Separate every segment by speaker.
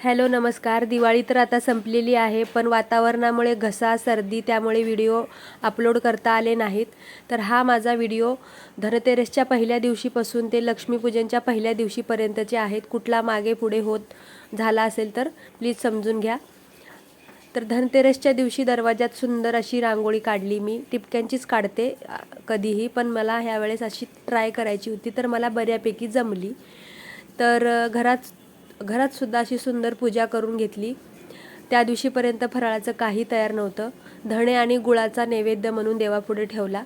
Speaker 1: Hello नमस्कार. दिवाळी तर आता संपलेली आहे, पण वातावरणामुळे घसा सर्दी त्यामुळे व्हिडिओ अपलोड करता आले नाहीत. तर हा माझा व्हिडिओ धनतेरसच्या पहिल्या दिवशीपासून ते लक्ष्मीपूजनच्या पहिल्या दिवशीपर्यंतचे आहेत. कुठला मागे पुढे होत झाला असेल तर प्लीज समजून घ्या. तर धनतेरसच्या दिवशी दरवाजात सुंदर अशी रांगोळी काढली. मी टिपक्यांचीच काढते कधीही, पण मला ह्यावेळेस अशी ट्राय करायची होती, तर मला बऱ्यापैकी जमली. तर घरात सुद्धा अशी सुंदर पूजा करून घेतली. त्या दिवशीपर्यंत फराळाचं काही तयार नव्हतं. धणे आणि गुळाचा नैवेद्य म्हणून देवापुढे ठेवला.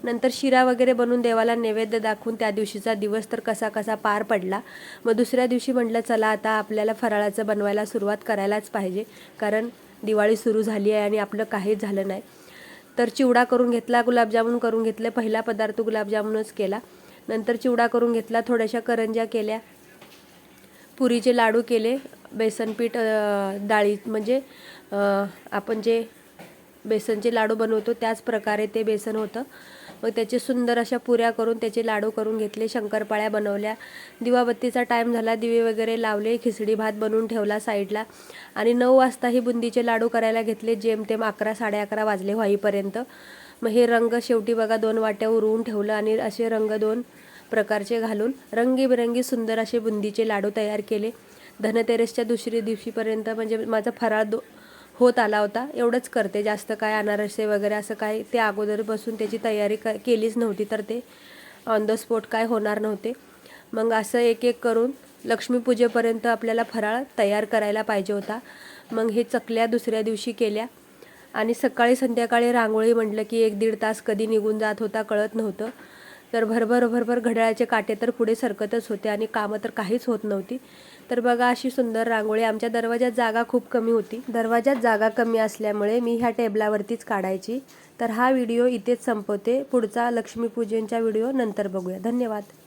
Speaker 1: नंतर शिरा वगैरे बनवून देवाला नैवेद्य दाखवून त्या दिवशीचा दिवस तर कसा कसा पार पडला. मग दुसऱ्या दिवशी म्हटलं चला आता आपल्याला फराळाचं बनवायला सुरुवात करायलाच पाहिजे, कारण दिवाळी सुरू झाली आहे आणि आपलं काहीच झालं नाही. तर चिवडा करून घेतला, गुलाबजामुन करून घेतले. पहिला पदार्थ गुलाबजामुनच केला. नंतर चिवडा करून घेतला, थोड्याशा करंज्या केल्या, पुरीचे लाडू केले. बेसनपीठ डाळी म्हणजे आपण जे बेसनचे लाडू बनवतो त्याच प्रकारे ते बेसन होतं. मग त्याचे सुंदर अशा पुऱ्या करून त्याचे लाडू करून घेतले. शंकरपाळ्या बनवल्या. दिवाबत्तीचा टाईम झाला, दिवे वगैरे लावले. खिचडी भात बनवून ठेवला साईडला. आणि 9 वाजता ही बुंदीचे लाडू करायला घेतले. जेमतेम 11 11:30 वाजले व्हाईपर्यंत. मग हे रंग शेवटी बघा 2 वाट्या उरवून ठेवलं आणि असे रंग 2 प्रकारचे घालून रंगीबेरंगी सुंदर असे बुंदीचे लाडू तयार केले. धनतेरसच्या दुसऱ्या दिवशीपर्यंत म्हणजे माझा फराळ होत आला होता. एवढंच करते, जास्त काय अनारसे वगैरे असं काय ते अगोदरपासून त्याची तयारी केलीच नव्हती, तर ते ऑन द स्पॉट काय होणार नव्हते. मग असं एक एक करून लक्ष्मीपूजेपर्यंत आपल्याला फराळ तयार करायला पाहिजे होता. मग हे चकल्या दुसऱ्या दिवशी केल्या आणि सकाळी संध्याकाळी रांगोळी म्हटलं की 1-1.5 तास कधी निघून जात होता कळत नव्हतं. तर भरभर घड्याळाचे काटे तर पुढे सरकतच होते आणि कामं तर काहीच होत नव्हती. तर बघा अशी सुंदर रांगोळी. आमच्या दरवाजात जागा खूप कमी होती. दरवाजात जागा कमी असल्यामुळे मी ह्या टेबलावरतीच काढायची. तर हा व्हिडिओ इथेच संपवते. पुढचा लक्ष्मीपूजनचा व्हिडिओ नंतर बघूया. धन्यवाद.